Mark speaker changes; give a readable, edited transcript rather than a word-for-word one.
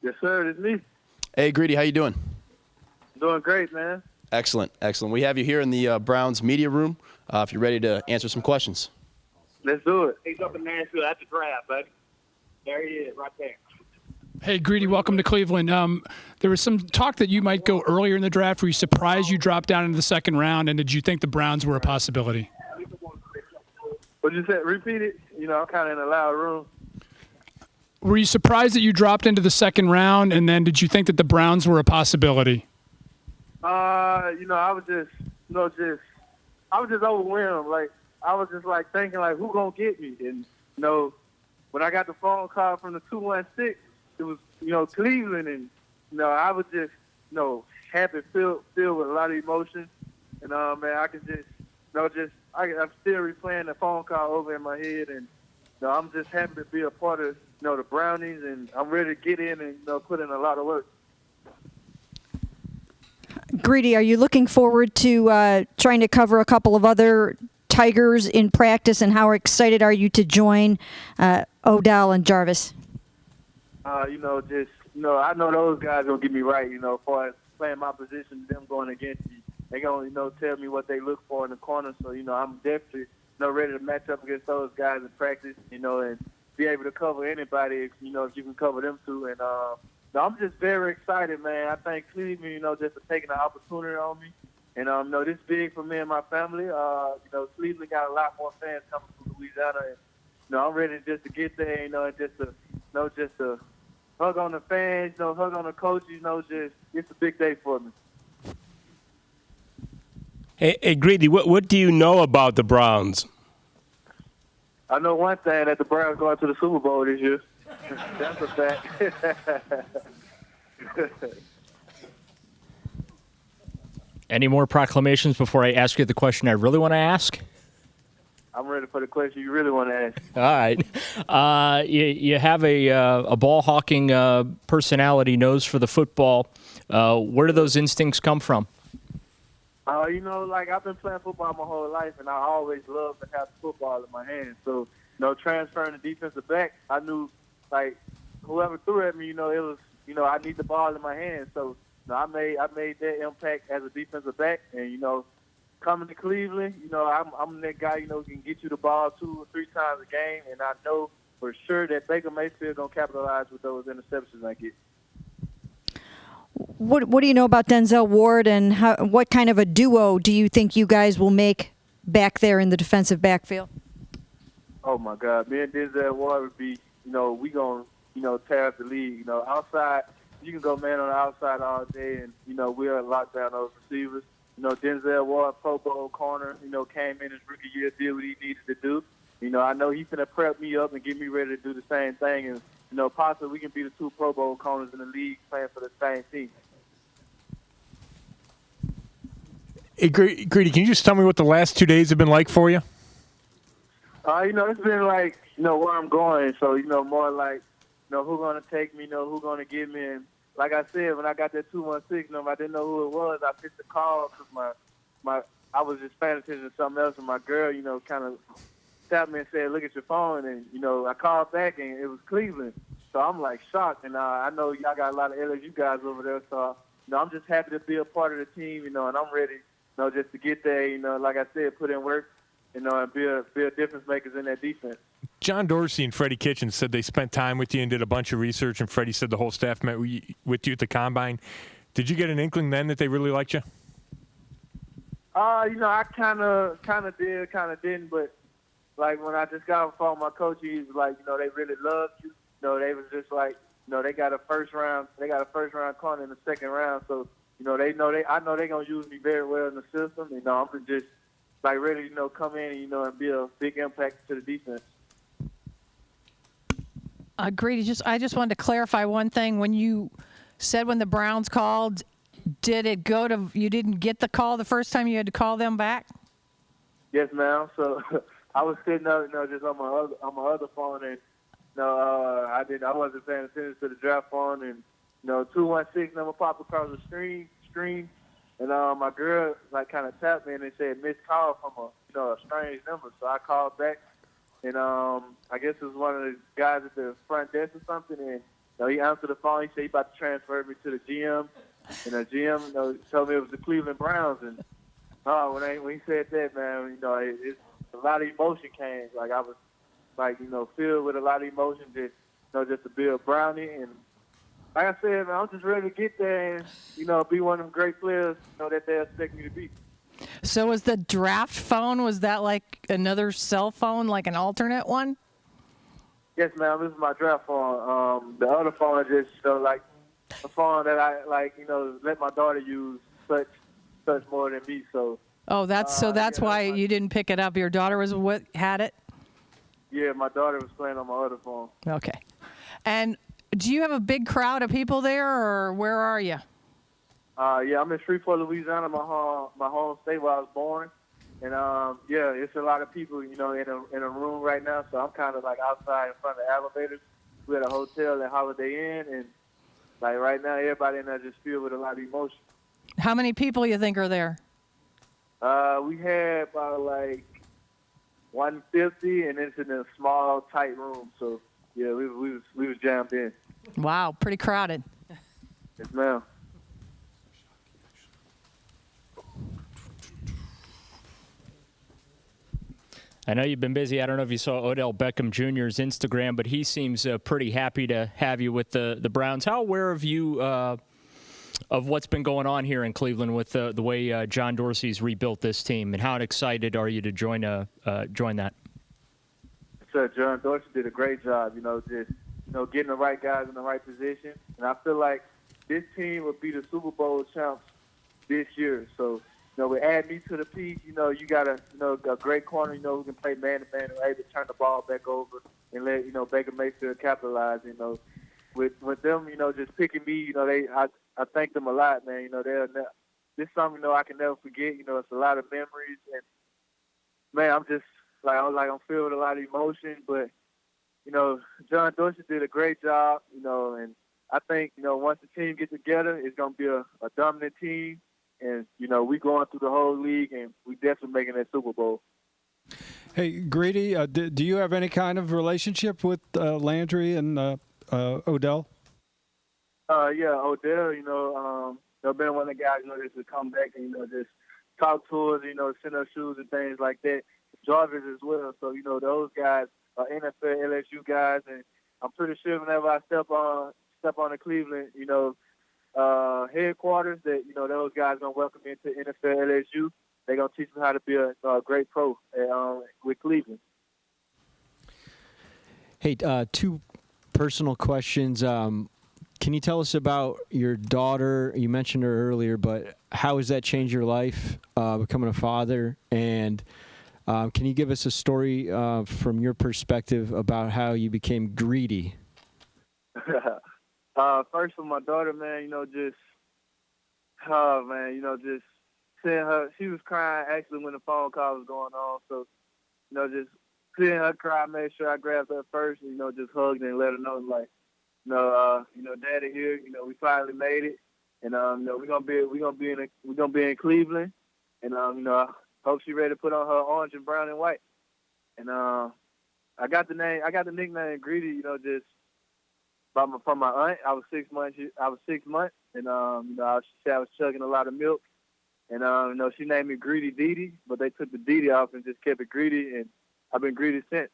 Speaker 1: Yes, sir. It's me.
Speaker 2: Hey, Greedy, how you doing?
Speaker 1: Doing great, man.
Speaker 2: Excellent, excellent. We have you here in the Browns media room if you're ready to answer some questions.
Speaker 1: Let's do it.
Speaker 3: He's up in Nashville at the draft, buddy. There he is, right there.
Speaker 4: Hey, Greedy, welcome to Cleveland. There was some talk that you might go earlier in the draft. Were you surprised you dropped down into the second round, and did you think the Browns were a possibility?
Speaker 1: What'd you say? Repeat it. I'm kind of in a loud room.
Speaker 4: Were you surprised that you dropped into the second round, and then did you think that the Browns were a possibility?
Speaker 1: I was just, I was just overwhelmed. Like, I was just like thinking, like, who gonna get me? And when I got the phone call from the 216, it was, Cleveland, and I was just, happy, filled with a lot of emotion, and man, I could just, I'm still replaying the phone call over in my head, and I'm just happy to be a part of, the Brownies, and I'm ready to get in and put in a lot of work.
Speaker 5: Greedy, are you looking forward to trying to cover a couple of other Tigers in practice, and how excited are you to join Odell and Jarvis?
Speaker 1: I know those guys gonna get me right. As far as playing my position, them going against me, they gonna tell me what they look for in the corner. So I'm definitely ready to match up against those guys in practice. And be able to cover anybody. If you can cover them too. And I'm just very excited, man. I thank Cleveland, just for taking the opportunity on me. And this big for me and my family. Cleveland got a lot more fans coming from Louisiana. And I'm ready just to get there. And just to hug on the fans, hug on the coaches. It's a big day for me.
Speaker 6: Hey, Greedy, what do you know about the Browns?
Speaker 1: I know one thing, that the Browns going to the Super Bowl this year. That's a fact.
Speaker 7: Any more proclamations before I ask you the question I really want to ask?
Speaker 1: I'm ready for the question you really want to ask.
Speaker 7: All right. You have a ball-hawking personality, nose for the football. Where do those instincts come from?
Speaker 1: I've been playing football my whole life, and I always loved to have football in my hands. So, transferring to defensive back, I knew, whoever threw at me, it was, I need the ball in my hands. So, I made that impact as a defensive back, and coming to Cleveland, I'm that guy, who can get you the ball 2 or 3 times a game, and I know for sure that Baker Mayfield gonna capitalize with those interceptions I get.
Speaker 5: What do you know about Denzel Ward, and what kind of a duo do you think you guys will make back there in the defensive backfield?
Speaker 1: Oh my God, me and Denzel Ward would be, we gonna, tear up the league. Outside, you can go man on the outside all day, and we'll lock down those receivers. Denzel Ward, Pro Bowl corner, came in his rookie year, did what he needed to do. I know he's gonna prep me up and get me ready to do the same thing, and possibly we can be the 2 Pro Bowl corners in the league playing for the same team.
Speaker 6: Hey, Greedy, can you just tell me what the last 2 days have been like for you?
Speaker 1: It's been like, where I'm going. So, more like, who's going to take me, who's going to get me. And like I said, when I got that 216 number, I didn't know who it was. I picked the call because I was just paying attention to something else, and my girl, kind of tapped me and said, look at your phone. And, I called back, and it was Cleveland. So I'm, shocked. And I know y'all got a lot of LSU guys over there. So, I'm just happy to be a part of the team, and I'm ready, just to get there, like I said, put in work, and be a difference makers in that defense.
Speaker 6: John Dorsey and Freddie Kitchens said they spent time with you and did a bunch of research, and Freddie said the whole staff met with you at the Combine. Did you get an inkling then that they really liked you?
Speaker 1: I kind of did, kind of didn't, but, when I just got on the phone with my coach, he was like, they really loved you. They was just like, they got a first round corner in the second round, so, I know they're going to use me very well in the system, I'm just, ready to, come in, and be a big impact to the defense.
Speaker 8: Greedy, I just wanted to clarify one thing. When you said when the Browns called, did it go to, you didn't get the call the first time you had to call them back?
Speaker 1: Yes, ma'am. So I was sitting up, just on my other phone, and I wasn't paying attention to the draft phone, and 216 number popped across the screen, and my girl kind of tapped me and they said missed call from a strange number. So I called back, and I guess it was one of the guys at the front desk or something, and he answered the phone. He said he about to transfer me to the GM, and the GM, told me it was the Cleveland Browns. And when he said that, man, it's a lot of emotion came. Like I was, like filled with a lot of emotion, just to be a Brownie. And like I said, man, I'm just ready to get there and be one of them great players, that they expect me to be.
Speaker 8: So was the draft phone, was that like another cell phone, like an alternate one?
Speaker 1: Yes, ma'am. This is my draft phone. The other phone is just like a phone that I let my daughter use such more than me. So.
Speaker 8: Oh, that's why you didn't pick it up. Your daughter was what had it?
Speaker 1: Yeah, my daughter was playing on my other phone.
Speaker 8: Okay. And do you have a big crowd of people there, or where are you?
Speaker 1: Yeah, I'm in Shreveport, Louisiana, my home state where I was born. And yeah, it's a lot of people, in a room right now. So I'm kind of like outside in front of the elevators. We're at a hotel at Holiday Inn, and like right now, everybody in there just filled with a lot of emotion.
Speaker 8: How many people you think are there?
Speaker 1: We had about like 150, and it's in a small, tight room. So yeah, we was jammed in.
Speaker 8: Wow, pretty crowded.
Speaker 1: Yes, ma'am.
Speaker 7: I know you've been busy. I don't know if you saw Odell Beckham Jr.'s Instagram, but he seems pretty happy to have you with the Browns. How aware of you of what's been going on here in Cleveland with the way John Dorsey's rebuilt this team, and how excited are you to join that?
Speaker 1: So John Dorsey did a great job, getting the right guys in the right position. And I feel like this team will be the Super Bowl champs this year. So, we add me to the piece. You got a great corner, who can play man-to-man, who able to turn the ball back over and let, Baker Mayfield capitalize, With them, just picking me, I thank them a lot, man. This is something, I can never forget. It's a lot of memories. And, man, I'm just, I'm filled with a lot of emotion. But, John Dorsey did a great job, and I think, once the team gets together, it's going to be a dominant team. And, we going through the whole league, and we definitely making that Super Bowl.
Speaker 9: Hey, Greedy, do you have any kind of relationship with Landry and Odell?
Speaker 1: Yeah, Odell, been one of the guys, just to come back and, just talk to us, send us shoes and things like that. Jarvis as well. So, those guys are NFL, LSU guys, and I'm pretty sure whenever I step on the Cleveland, headquarters, that those guys gonna welcome me into NFL, LSU. They're gonna teach me how to be a great pro with Cleveland.
Speaker 10: Hey, two personal questions. Can you tell us about your daughter? You mentioned her earlier, but how has that changed your life, becoming a father? And can you give us a story from your perspective about how you became greedy?
Speaker 1: First for my daughter, man, just seeing her. She was crying actually when the phone call was going on. So, just seeing her cry, made sure I grabbed her first, and, just hugged her and let her know, like, Daddy here, we finally made it, and we're gonna be in Cleveland, and I hope she's ready to put on her orange and brown and white. And I got the nickname Greedy, just from my aunt. I was 6 months, and she said I was chugging a lot of milk, and she named me Greedy Dee Dee, but they took the Dee Dee off and just kept it Greedy, and I've been greedy since.